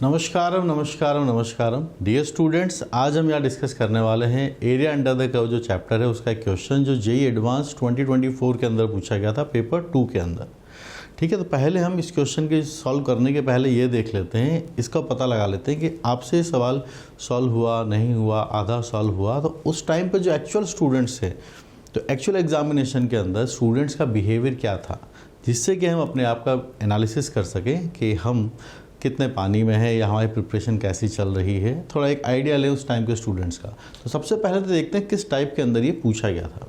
नमस्कारम नमस्कारम नमस्कारम dear students, आज हम यहाँ डिस्कस करने वाले हैं एरिया अंडर द कर्व जो चैप्टर है उसका एक क्वेश्चन जो जेईई एडवांस 2024 के अंदर पूछा गया था पेपर 2 के अंदर। ठीक है, तो पहले हम इस क्वेश्चन के सॉल्व करने के पहले ये देख लेते हैं, इसका पता लगा लेते हैं कि आपसे सवाल सॉल्व हुआ नहीं हुआ, आधा सॉल्व हुआ, तो उस टाइम पर जो एक्चुअल स्टूडेंट्स थे तो एक्चुअल एग्जामिनेशन के अंदर स्टूडेंट्स का बिहेवियर क्या था, जिससे कि हम अपने आप का एनालिसिस कर सकें कि हम कितने पानी में है या हमारी प्रिपरेशन कैसी चल रही है, थोड़ा एक आइडिया लें उस टाइम के स्टूडेंट्स का। तो सबसे पहले तो देखते हैं किस टाइप के अंदर ये पूछा गया था।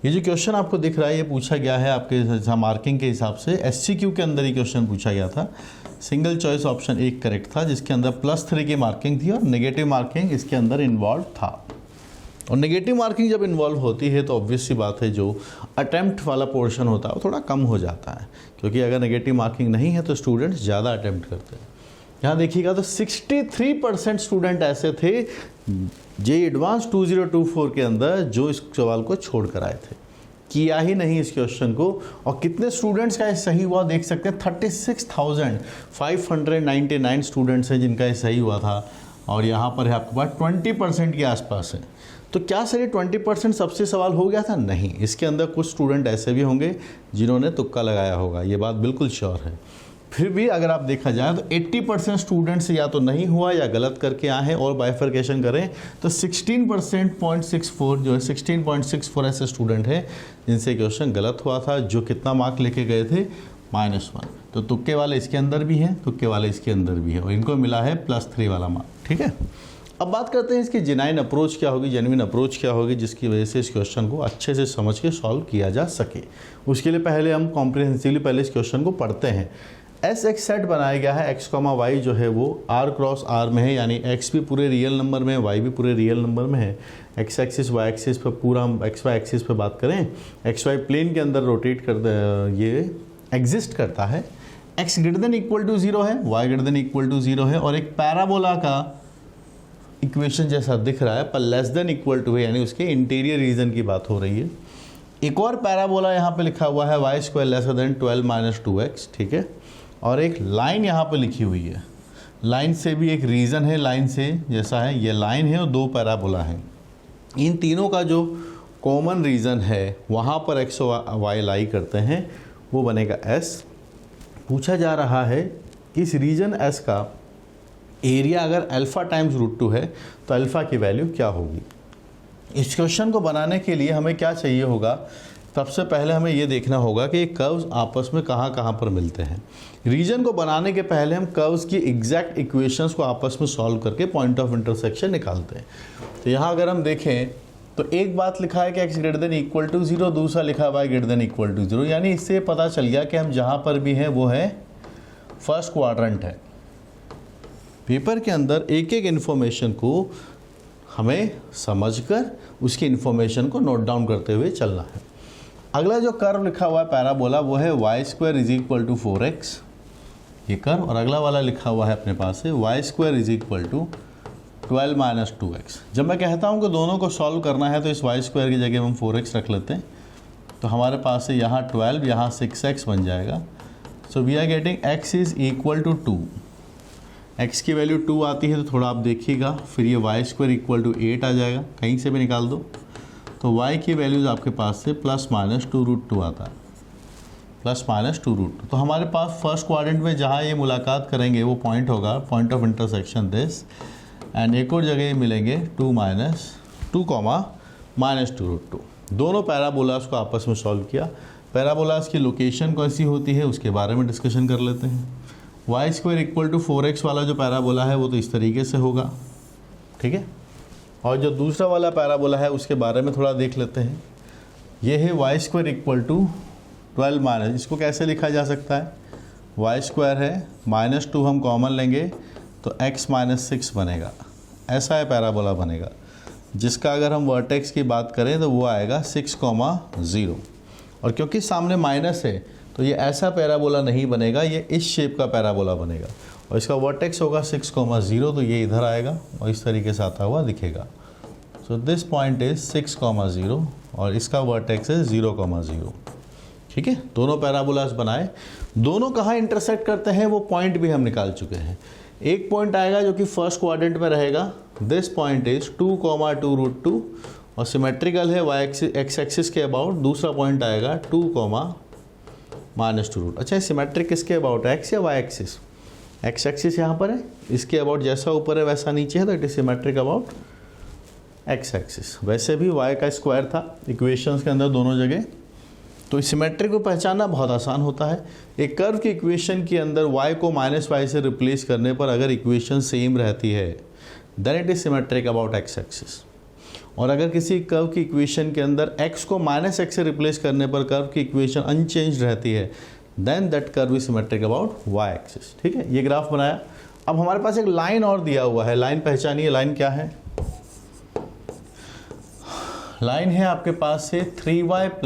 ये जो क्वेश्चन आपको दिख रहा है ये पूछा गया है आपके मार्किंग के हिसाब से एससीक्यू के अंदर ही क्वेश्चन पूछा गया था। सिंगल चॉइस ऑप्शन एक करेक्ट था जिसके अंदर +3 की मार्किंग थी और नेगेटिव मार्किंग इसके अंदर इन्वॉल्व था। और नेगेटिव मार्किंग जब इन्वॉल्व होती है तो ऑब्वियस सी बात है जो अटैम्प्ट वाला पोर्शन होता है वो थोड़ा कम हो जाता है, क्योंकि अगर नेगेटिव मार्किंग नहीं है तो स्टूडेंट्स ज़्यादा अटैम्प्ट करते हैं। यहाँ देखिएगा तो 63% स्टूडेंट ऐसे थे जेईई एडवांस 2024 के अंदर जो इस सवाल को छोड़ कर आए थे, किया ही नहीं इस क्वेश्चन को। और कितने स्टूडेंट्स का ये सही हुआ देख सकते हैं, 36,599 स्टूडेंट्स हैं जिनका ये सही हुआ था। और यहाँ पर है आपके पास 20% के आसपास है। तो क्या सर ये 20% सबसे सवाल हो गया था? नहीं, इसके अंदर कुछ स्टूडेंट ऐसे भी होंगे जिन्होंने तुक्का लगाया होगा, ये बात बिल्कुल श्योर है। फिर भी अगर आप देखा जाए तो 80% स्टूडेंट्स या तो नहीं हुआ या गलत करके आए हैं। और बाइफर्केशन करें तो 16.64 जो है 16.64 ऐसे स्टूडेंट हैं जिनसे क्वेश्चन गलत हुआ था, जो कितना मार्क लेके गए थे -1। तो तुक्के वाले इसके अंदर भी हैं, तुक्के वाले इसके अंदर भी है और इनको मिला है +3 वाला मार्क। ठीक है, अब बात करते हैं इसकी जेन्युइन अप्रोच क्या होगी, जेन्युइन अप्रोच क्या होगी जिसकी वजह से इस क्वेश्चन को अच्छे से समझ के सॉल्व किया जा सके। उसके लिए पहले हम कॉम्प्रिहेंसिवली पहले इस क्वेश्चन को पढ़ते हैं। एस एक सेट बनाया गया है, x, y जो है वो r क्रॉस r में है, यानी x भी पूरे रियल नंबर में है, y भी पूरे रियल नंबर में है। x एक्सिस y एक्सिस पर पूरा हम x y एक्सिस पर बात करें, x y प्लेन के अंदर रोटेट कर ये एग्जिस्ट करता है। x > 0 है, y > 0 है और एक पैराबोला का इक्वेशन जैसा दिख रहा है पर <= है, यानी उसके इंटीरियर रीजन की बात हो रही है। एक और पैराबोला यहाँ पे लिखा हुआ है y² < 12 - 2x। ठीक है, और एक लाइन यहाँ पे लिखी हुई है, लाइन से भी एक रीजन है, लाइन से जैसा है ये लाइन है और दो पैराबोला हैं। इन तीनों का जो कॉमन रीजन है वहाँ पर x और y लाई करते हैं, वो बनेगा s। पूछा जा रहा है इस रीजन s का एरिया अगर अल्फ़ा टाइम्स √2 है तो अल्फ़ा की वैल्यू क्या होगी। इस क्वेश्चन को बनाने के लिए हमें क्या चाहिए होगा, सबसे पहले हमें ये देखना होगा कि ये कर्व्स आपस में कहाँ पर मिलते हैं। रीजन को बनाने के पहले हम कर्व्स की एग्जैक्ट इक्वेशंस को आपस में सॉल्व करके पॉइंट ऑफ इंटरसेक्शन निकालते हैं। तो यहाँ अगर हम देखें तो एक बात लिखा है कि x > 0, दूसरा लिखा y > 0, यानी इससे पता चल गया कि हम जहाँ पर भी हैं वो है फर्स्ट क्वाड्रेंट है। पेपर के अंदर एक एक इन्फॉर्मेशन को हमें समझकर उसकी इन्फॉर्मेशन को नोट डाउन करते हुए चलना है। अगला जो कर्व लिखा हुआ है पैराबोला वो है y² = 4x, ये कर्व, और अगला वाला लिखा हुआ है अपने पास है y² = 12 - 2x। जब मैं कहता हूँ कि दोनों को सॉल्व करना है तो इस y² की जगह हम 4x रख लेते हैं, तो हमारे पास है यहाँ 12, यहाँ 6x बन जाएगा। So we are getting x = 2। x की वैल्यू 2 आती है तो थोड़ा आप देखिएगा, फिर ये y² = 8 आ जाएगा, कहीं से भी निकाल दो। तो y की वैल्यूज़ आपके पास से ±2√2 आता है, ±2√2। तो हमारे पास फर्स्ट क्वाड्रेंट में जहाँ ये मुलाकात करेंगे वो पॉइंट होगा point of intersection this, and एक और जगह मिलेंगे 2 -2√2। दोनों पैराबोलास को आपस में सॉल्व किया। पैराबोलास की लोकेशन कैसी होती है उसके बारे में डिस्कशन कर लेते हैं। y² = 4x वाला जो पैराबोला है वो तो इस तरीके से होगा, ठीक है। और जो दूसरा वाला पैराबोला है उसके बारे में थोड़ा देख लेते हैं। ये है y² = 12 - इसको कैसे लिखा जा सकता है, y² है -2 हम कॉमन लेंगे तो x - 6 बनेगा, ऐसा है पैराबोला बनेगा, जिसका अगर हम वर्टेक्स की बात करें तो वो आएगा 6, 0। और क्योंकि सामने माइनस है तो ये ऐसा पैराबोला नहीं बनेगा, ये इस शेप का पैराबोला बनेगा और इसका वर्टेक्स होगा 6, 0, तो ये इधर आएगा और इस तरीके से आता हुआ दिखेगा। सो दिस पॉइंट इज 6, 0 और इसका वर्टेक्स है 0, 0। ठीक है, दोनों पैराबोलास बनाए, दोनों कहाँ इंटरसेक्ट करते हैं वो पॉइंट भी हम निकाल चुके हैं। एक पॉइंट आएगा जो कि फर्स्ट क्वाड्रेंट में रहेगा, दिस पॉइंट इज 2,2√2 और सिमेट्रिकल है y एक्स एक्सिस के अबाउट। दूसरा पॉइंट आएगा 2,-2√। अच्छा, सिमेट्रिक किसके अबाउट है, एक्स या वाई एक्सिस? एक्स एक्सिस यहाँ पर है, इसके अबाउट जैसा ऊपर है वैसा नीचे है, तो it is symmetric about X axis. वैसे भी y का स्क्वायर था इक्वेशंस के अंदर दोनों जगह, तो सिमेट्रिक को पहचानना बहुत आसान होता है। एक कर्व की इक्वेशन के अंदर y को -y से रिप्लेस करने पर अगर इक्वेशन सेम रहती है then it is symmetric about X axis. और अगर किसी कर्व की इक्वेशन के अंदर x को -x से रिप्लेस करने पर कर्व की इक्वेशन अनचेंज रहती है then that curve is symmetric about y axis. ठीक है, ये ग्राफ बनाया। अब हमारे पास एक लाइन और दिया हुआ है, लाइन पहचानिए। लाइन क्या है? लाइन है आपके पास से 3y +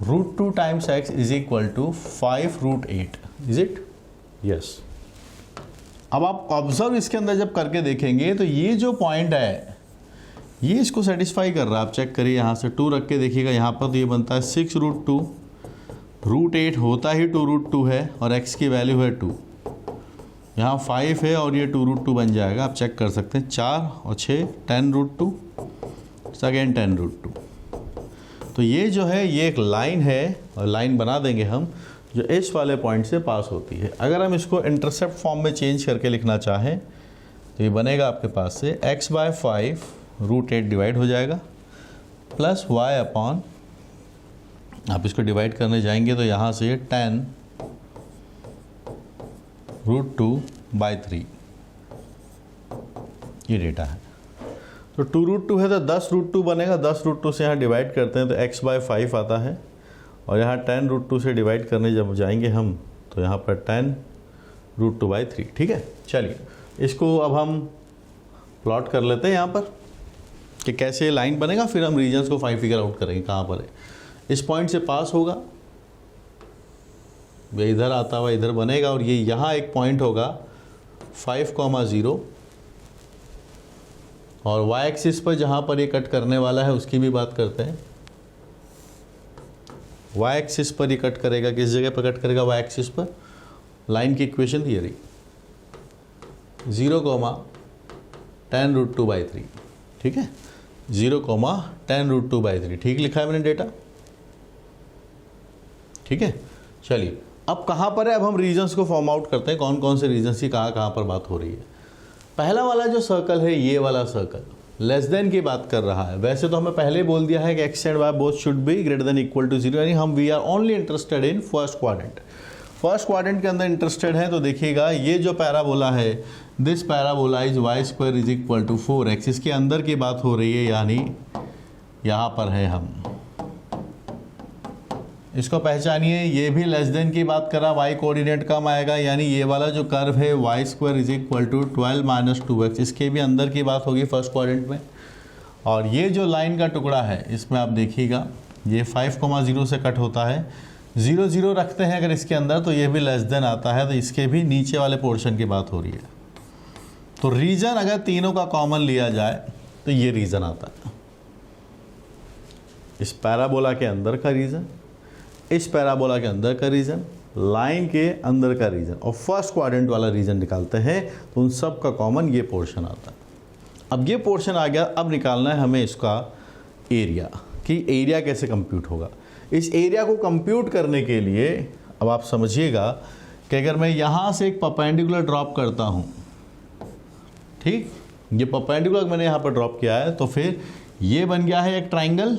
√2 times x is equal to 5√8। Is it? Yes. अब आप ऑब्जर्व इसके अंदर जब करके देखेंगे तो ये जो पॉइंट है ये इसको सेटिस्फाई कर रहा है। आप चेक करिए, यहाँ से 2 रख के देखिएगा, यहाँ पर तो ये बनता है 6√2, √8 होता ही 2√2 है और x की वैल्यू है 2, यहाँ 5 है और ये 2√2 बन जाएगा। आप चेक कर सकते हैं, 4 और 6 10√2, अगेन 10√2। तो ये जो है ये एक लाइन है और लाइन बना देंगे हम जो इस वाले पॉइंट से पास होती है। अगर हम इसको इंटरसेप्ट फॉर्म में चेंज करके लिखना चाहें तो ये बनेगा आपके पास से x/5 √8 डिवाइड हो जाएगा प्लस y अपॉन, आप इसको डिवाइड करने जाएंगे तो यहाँ से 10√2/3 ये डेटा है। तो 2√2 है तो 10√2 बनेगा, 10√2 से यहाँ डिवाइड करते हैं तो x/5 आता है और यहाँ 10√2 से डिवाइड करने जब जाएंगे हम तो यहाँ पर 10√2/3। ठीक है, चलिए इसको अब हम प्लॉट कर लेते हैं यहाँ पर कि कैसे लाइन बनेगा, फिर हम रीजन्स को फिगर आउट करेंगे कहाँ पर है। इस पॉइंट से पास होगा, ये इधर आता हुआ इधर बनेगा और ये यहाँ एक पॉइंट होगा 5,0 और y एक्सिस पर जहाँ पर ये कट करने वाला है उसकी भी बात करते हैं। y एक्सिस पर ये कट करेगा, किस जगह पर कट करेगा? y एक्सिस पर। लाइन की इक्वेशन थियरी 0,10√2/3। ठीक है, 0,10√2/3 ठीक लिखा है मैंने डेटा। ठीक है, चलिए अब कहाँ पर है, अब हम रीजन्स को फॉर्म आउट करते हैं, कौन कौन से रीजन्स की कहाँ पर बात हो रही है। पहला वाला जो सर्कल है, ये वाला सर्कल लेस देन की बात कर रहा है। वैसे तो हमें पहले बोल दिया है कि x and y both should be greater than equal to 0, यानी हम we are only interested in first quadrant. First quadrant के अंदर इंटरेस्टेड है तो देखिएगा ये जो पैराबोला है, this parabola is y² is equal to 4x, इसके अंदर की बात हो रही है, यानी यहाँ पर है हम। इसको पहचानिए, ये भी लेस देन की बात कर रहा, y कोऑर्डिनेट कम आएगा, यानी ये वाला जो कर्व है y² is equal to 12 - 2x, इसके भी अंदर की बात होगी फर्स्ट क्वाड्रेंट में। और ये जो लाइन का टुकड़ा है इसमें आप देखिएगा ये 5,0 से कट होता है, 0 0 रखते हैं अगर इसके अंदर तो ये भी लेस देन आता है, तो इसके भी नीचे वाले पोर्शन की बात हो रही है। तो रीजन अगर तीनों का कॉमन लिया जाए तो ये रीजन आता है, इस पैराबोला के अंदर का रीजन, इस पैराबोला के अंदर का रीजन, लाइन के अंदर का रीजन और फर्स्ट क्वाड्रेंट वाला रीजन निकालते हैं तो उन सब का कॉमन ये पोर्शन आता है। अब ये पोर्शन आ गया, अब निकालना है हमें इसका एरिया, कि एरिया कैसे कंप्यूट होगा। इस एरिया को कंप्यूट करने के लिए अब आप समझिएगा कि अगर मैं यहाँ से एक परपेंडिकुलर ड्रॉप करता हूँ, ठीक, ये परपेंडिकुलर मैंने यहाँ पर ड्रॉप किया है, तो फिर ये बन गया है एक triangle.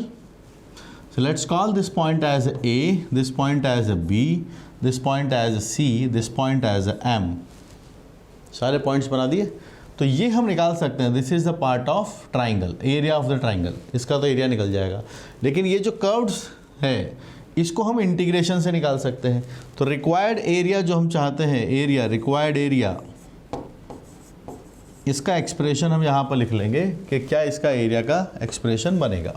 So let's call this point as A, this point as B, this point as C, this point as M। सारे पॉइंट्स बना दिए, तो ये हम निकाल सकते हैं, this is the part of triangle, area of the triangle, इसका तो एरिया निकल जाएगा। लेकिन ये जो कर्व्स है इसको हम इंटीग्रेशन से निकाल सकते हैं। तो रिक्वायर्ड एरिया जो हम चाहते हैं, एरिया, रिक्वायर्ड एरिया, इसका एक्सप्रेशन हम यहाँ पर लिख लेंगे कि क्या इसका एरिया का एक्सप्रेशन बनेगा।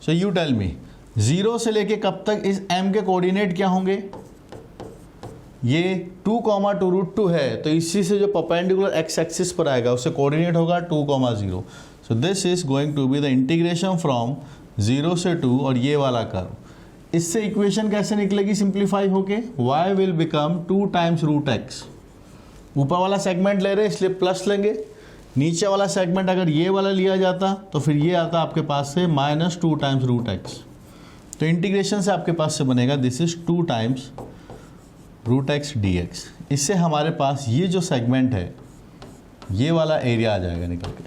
सो यू टेल मी, 0 से लेके कब तक इस m के कोऑर्डिनेट क्या होंगे? ये 2,2√2 है, तो इसी से जो परपेंडिकुलर x एक्सिस पर आएगा उससे कोऑर्डिनेट होगा 2,0। So this is going to be the integration from 0 से 2 और ये वाला कर्व। इससे इक्वेशन कैसे निकलेगी सिंप्लीफाई होके? y will become 2 times √x, ऊपर वाला सेगमेंट ले रहे हैं इसलिए प्लस लेंगे, नीचे वाला सेगमेंट अगर ये वाला लिया जाता तो फिर ये आता आपके पास से -2 टाइम्स रूट एक्स। तो इंटीग्रेशन से आपके पास से बनेगा this is 2 times root X D X. इससे हमारे पास ये जो सेगमेंट है ये वाला एरिया आ जाएगा निकल के,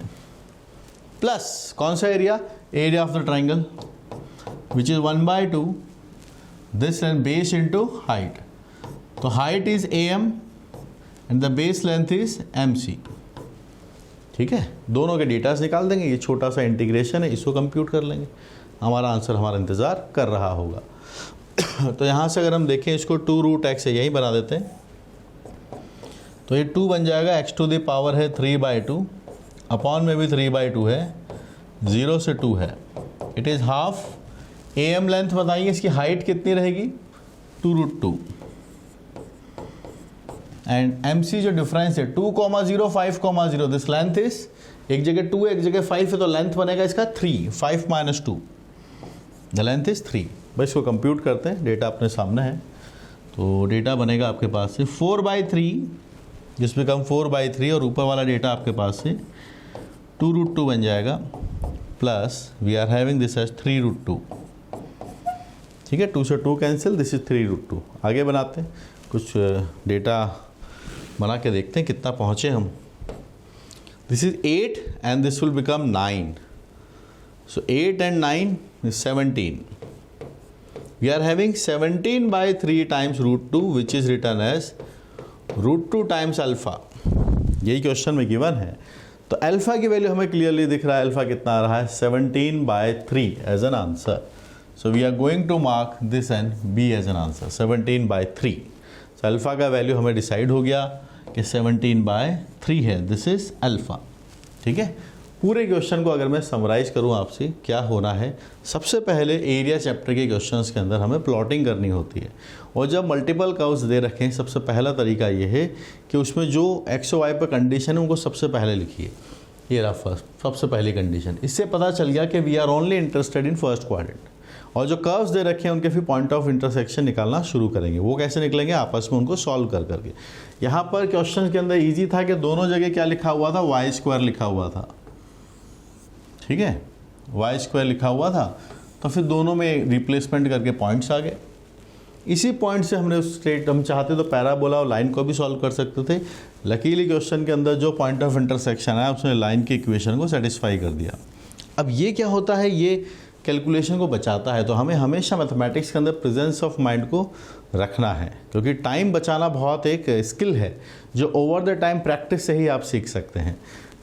प्लस कौन सा area, area of the triangle which is 1/2 this length base into height. तो height is AM and the base length is MC। ठीक है, दोनों के डेटास निकाल देंगे, ये छोटा सा इंटीग्रेशन है, इसको कंप्यूट कर लेंगे, हमारा आंसर हमारा इंतज़ार कर रहा होगा। तो यहाँ से अगर हम देखें इसको 2 रूट एक्स है, यही बना देते हैं, तो ये 2 बन जाएगा, x टू द पावर है 3/2, अपॉन में भी 3/2 है, 0 से 2 है, it is half. AM length बताइए, इसकी हाइट कितनी रहेगी 2√2 एंड MC जो डिफरेंस है 2,0 5,0 दिस लेंथ इज, एक जगह 2 है एक जगह 5 है, तो लेंथ बनेगा इसका 3, 5 - 2 द लेंथ इज 3। बस इसको कंप्यूट करते हैं, डेटा अपने सामने है, तो डेटा बनेगा आपके पास से 4/3 जिसमें कम 4/3 और ऊपर वाला डेटा आपके पास से 2√2 बन जाएगा, plus we are having this as 3√2। ठीक है, 2 से 2 कैंसिल, दिस इज 3√2। आगे बनाते हैं, कुछ डेटा बना के देखते हैं कितना पहुँचे हम। This is 8 and this will become 9, so 8 and 9 is 17. We are having 17/3 times √2 which is written as √2 times alpha. यही क्वेश्चन में गिवन है, तो अल्फ़ा की वैल्यू हमें क्लियरली दिख रहा है, अल्फ़ा कितना आ रहा है 17/3 as an answer. So we are going to mark this and B as an answer 17/3। तो अल्फ़ा का वैल्यू हमें डिसाइड हो गया कि 17/3 है, दिस इज अल्फ़ा। ठीक है, पूरे क्वेश्चन को अगर मैं समराइज़ करूं आपसे क्या होना है, सबसे पहले एरिया चैप्टर के क्वेश्चंस के अंदर हमें प्लॉटिंग करनी होती है, और जब मल्टीपल कर्व्स दे रखे हैं सबसे पहला तरीका ये है कि उसमें जो एक्स और वाई पर कंडीशन है उनको सबसे पहले लिखिए। ये रहा फर्स्ट, सबसे पहली कंडीशन, इससे पता चल गया कि we are only interested in first quadrant. और जो कर्व्स दे रखे हैं उनके फिर पॉइंट ऑफ इंटरसेक्शन निकालना शुरू करेंगे। वो कैसे निकलेंगे, आपस में उनको सॉल्व कर करके। यहाँ पर क्वेश्चन के अंदर ईजी था कि दोनों जगह क्या लिखा हुआ था, y² लिखा हुआ था। ठीक है, y² लिखा हुआ था, तो फिर दोनों में रिप्लेसमेंट करके पॉइंट्स आ गए। इसी पॉइंट से हमने स्ट्रेट, हम चाहते तो पैराबोला और लाइन को भी सॉल्व कर सकते थे। लकीली क्वेश्चन के अंदर जो पॉइंट ऑफ इंटरसेक्शन है उसने लाइन की इक्वेशन को सेटिस्फाई कर दिया। अब ये क्या होता है, ये कैलकुलेशन को बचाता है, तो हमें हमेशा मैथमेटिक्स के अंदर प्रेजेंस ऑफ माइंड को रखना है, क्योंकि टाइम बचाना बहुत एक स्किल है जो ओवर द टाइम प्रैक्टिस से ही आप सीख सकते हैं।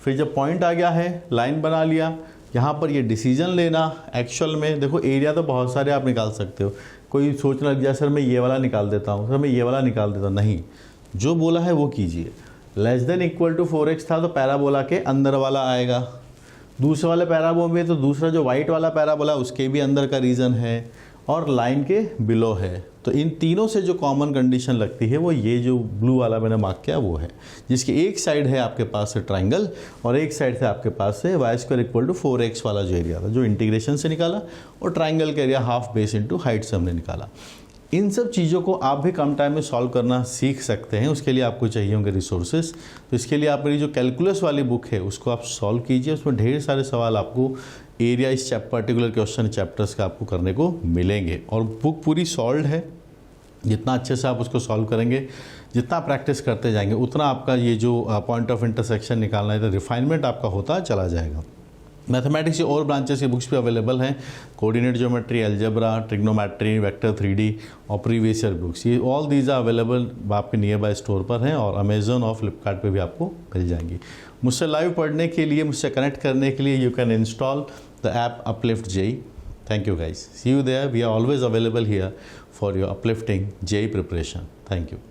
फिर जब पॉइंट आ गया है, लाइन बना लिया, यहाँ पर ये डिसीजन लेना। एक्चुअल में देखो एरिया तो बहुत सारे आप निकाल सकते हो, कोई सोचने लग जाए सर मैं ये वाला निकाल देता हूँ, सर मैं ये वाला निकाल देता हूँ, नहीं, जो बोला है वो कीजिए। Less than equal to 4x था तो पैराबोला के अंदर वाला आएगा, दूसरे वाले पैराबोला में तो दूसरा जो वाइट वाला पैराबोला उसके भी अंदर का रीजन है, और लाइन के बिलो है। तो इन तीनों से जो कॉमन कंडीशन लगती है वो ये जो ब्लू वाला मैंने मार्क किया वो है, जिसकी एक साइड है आपके पास से ट्राइंगल और एक साइड से आपके पास से y² इक्वल टू 4x वाला जो एरिया था, जो इंटीग्रेशन से निकाला, और ट्राइंगल का area half base into height से हमने निकाला। इन सब चीज़ों को आप भी कम टाइम में सॉल्व करना सीख सकते हैं। उसके लिए आपको चाहिए होंगे रिसोर्सेज। तो इसके लिए आप मेरी जो कैलकुलस वाली बुक है उसको आप सॉल्व कीजिए, उसमें ढेर सारे सवाल आपको एरिया इस पर्टिकुलर क्वेश्चन चैप्टर्स का आपको करने को मिलेंगे, और बुक पूरी सॉल्व है। जितना अच्छे से आप उसको सॉल्व करेंगे, जितना प्रैक्टिस करते जाएंगे, उतना आपका ये जो पॉइंट ऑफ इंटरसेक्शन निकालना है तो रिफाइनमेंट आपका होता चला जाएगा। मैथमेटिक्स की और ब्रांचेस की बुक्स भी अवेलेबल हैं, coordinate geometry, algebra, trigonometry, vector 3D और प्रीवियस ईयर बुक्स, ये ऑल दीज आर अवेलेबल आपके नियर बाय स्टोर पर हैं, और अमेजोन और फ्लिपकार्ट पे भी आपको मिल जाएंगी। मुझसे लाइव पढ़ने के लिए, मुझसे कनेक्ट करने के लिए you can install the app uplift JEE। Thank you guys. See you there. We are always available here for your uplifting JEE preparation. Thank you.